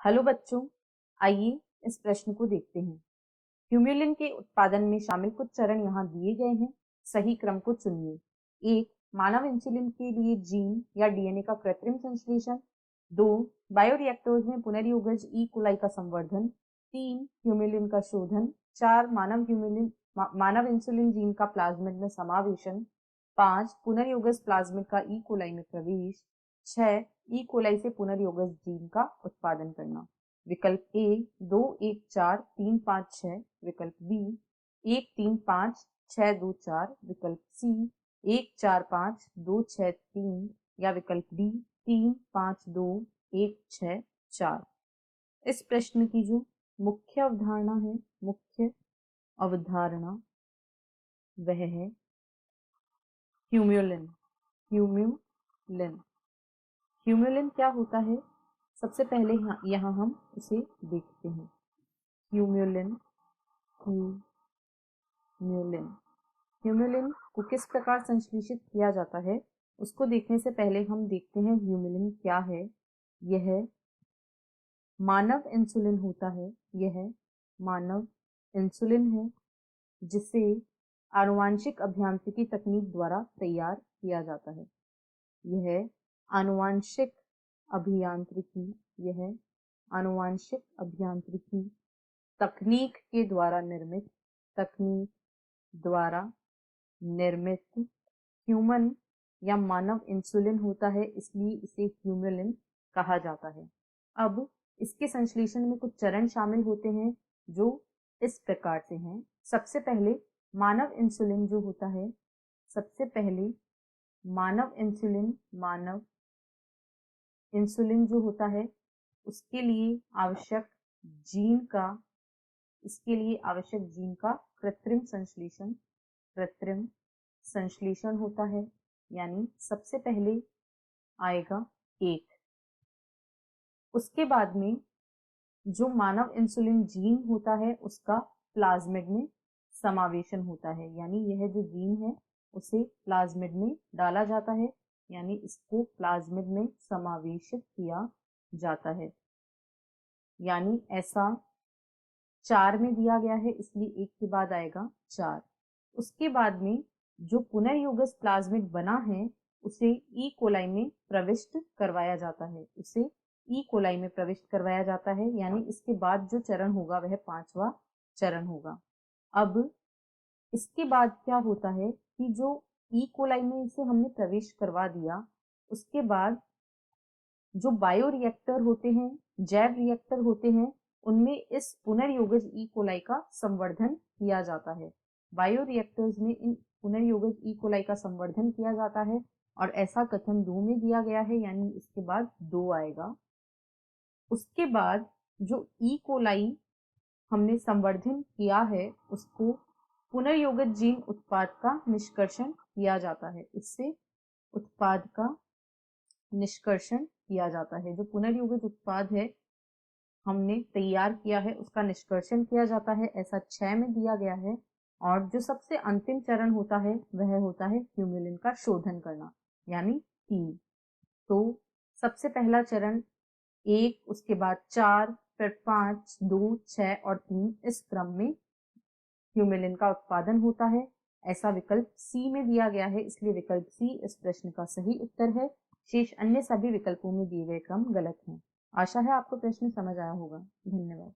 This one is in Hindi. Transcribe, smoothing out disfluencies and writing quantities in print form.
हेलो बच्चों, आइए इस प्रश्न को देखते हैं। ह्यूम्युलिन के उत्पादन में शामिल कुछ चरण यहाँ दिए गए हैं। सही क्रम को चुनिए। 1. मानव इंसुलिन के लिए जीन या डीएनए का कृत्रिम संश्लेषण। 2. बायोरिएक्टर्स में पुनर्योगज ई कोलाई का संवर्धन। 3. ह्यूम्युलिन का शोधन। 4. मानव इंसुलिन जीन का प्लाज्मिड में समावेशन। 5. पुनर्योगज प्लाज्मिड का ई कोलाई में प्रवेश। 6. ई कोलाई से पुनर्योगज जीन का उत्पादन करना। विकल्प ए 2, 1, 4, 3, 5, 6। विकल्प बी 1, 3, 5, 6, 2, 4। विकल्प सी 1, 4, 5, 2, 6, 3। या विकल्प डी 3, 5, 2, 1, 6, 4। इस प्रश्न की जो मुख्य अवधारणा है, वह है ह्यूम्युलिन। ह्यूम्युलिन क्या होता है? सबसे पहले यहाँ हम इसे देखते हैं। ह्यूम्युलिन को किस प्रकार संश्लेषित किया जाता है, उसको देखने से पहले हम देखते हैं ह्यूम्युलिन क्या है। यह मानव इंसुलिन होता है। यह मानव इंसुलिन है जिसे आनुवांशिक अभियांत्रिकी तकनीक द्वारा तैयार किया जाता है। यह आनुवांशिक अभियांत्रिकी तकनीक द्वारा निर्मित ह्यूमन या मानव इंसुलिन होता है, इसलिए इसे ह्यूम्युलिन कहा जाता है। अब इसके संश्लेषण में कुछ चरण शामिल होते हैं जो इस प्रकार से हैं। सबसे पहले मानव इंसुलिन जो होता है, उसके लिए आवश्यक जीन का कृत्रिम संश्लेषण होता है। यानी सबसे पहले आएगा 1। उसके बाद में जो मानव इंसुलिन जीन होता है उसका प्लाज्मिड में समावेशन होता है। यानी यह जो जीन है उसे प्लाज्मिड में डाला जाता है, यानी इसको प्लाज्मिड में समावेशित किया जाता है। यानी ऐसा 4 में दिया गया है, इसलिए 1 के बाद आएगा 4। उसके बाद में जो पुनर्योगज प्लाज्मिड बना है उसे ई कोलाई में प्रविष्ट करवाया जाता है। यानी इसके बाद जो चरण होगा वह 5वां चरण होगा। अब इसके बाद क्या होता है कि जो ई कोलाई में इसे हमने प्रवेश करवा दिया, उसके बाद जो बायोरिएक्टर होते हैं, जैव रिएक्टर होते हैं, उनमें इस पुनर्योगज ई कोलाई का संवर्धन किया जाता है। बायोरिएक्टर्स में इन पुनर्योगज ई कोलाई का संवर्धन किया जाता है और ऐसा कथन 2 में दिया गया है, यानी इसके बाद 2 आएगा। उसके बाद जो ई कोलाई हमने संवर्धन किया है उसको पुनर्योगज जीन उत्पाद का निष्कर्षण किया जाता है। इससे उत्पाद का निष्कर्षण किया जाता है। जो पुनर्योगज उत्पाद है हमने तैयार किया है उसका निष्कर्षण किया जाता है, ऐसा 6 में दिया गया है। और जो सबसे अंतिम चरण होता है वह होता है ह्यूम्युलिन का शोधन करना, यानी 3। तो सबसे पहला चरण 1, उसके बाद 4, फिर 5, 2, 6 और 3, इस क्रम में ह्यूम्युलिन का उत्पादन होता है। ऐसा विकल्प सी में दिया गया है, इसलिए विकल्प सी इस प्रश्न का सही उत्तर है। शेष अन्य सभी विकल्पों में दिए गए क्रम गलत हैं। आशा है आपको प्रश्न समझ आया होगा। धन्यवाद।